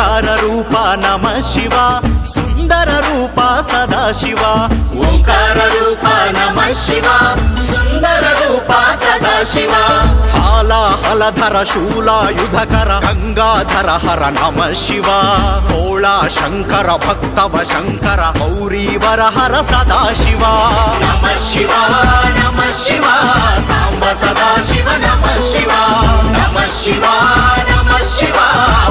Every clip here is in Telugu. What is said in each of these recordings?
ఓంకార రూప నమః శివ సుందర రూప సదాశివ ఓంకార రూప నమః శివ సుందర రూప సదాశివ హాలాహలధర శూలాయుధకర గంగాధర హర నమః శివ భోళా శంకర భక్తవ శంకర గౌరీవర హర సదాశివ నమః శివ నమః శివ సాంబ సదాశివ నమః శివ నమః శివ నమః శివ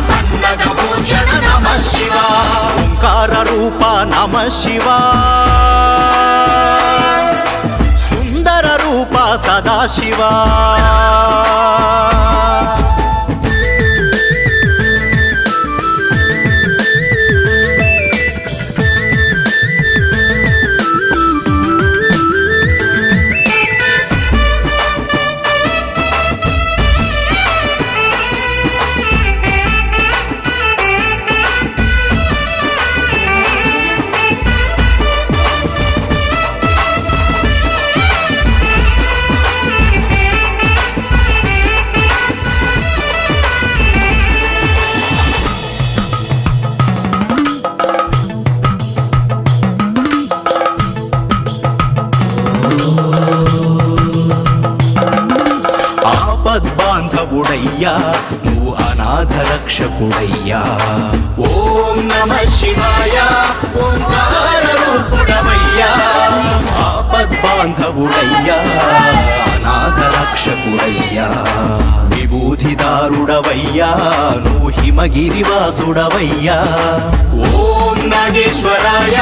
పన్నగ భూషణ నమః శివ ఓంకార రూప నమః శివ సుందర రూప సదాశివ బాంధవుడయ్యా నువ్వు అనాథ రక్షకుడయ్యా ఓం నమః శివాయ ఓంకార రూపుడవయ్యా ఆపద్బాంధవుడయ్యా అనాథ రక్షకుడయ్యా విభూతిదారుడవయ్యా నువ్వు హిమగిరివాసుడవయ్యా ఓం నాగేశ్వరాయ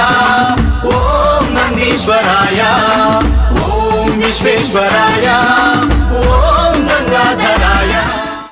ఓం నందీశ్వరాయ ఓం విశ్వేశ్వరాయ ఓం గంగాధరాయ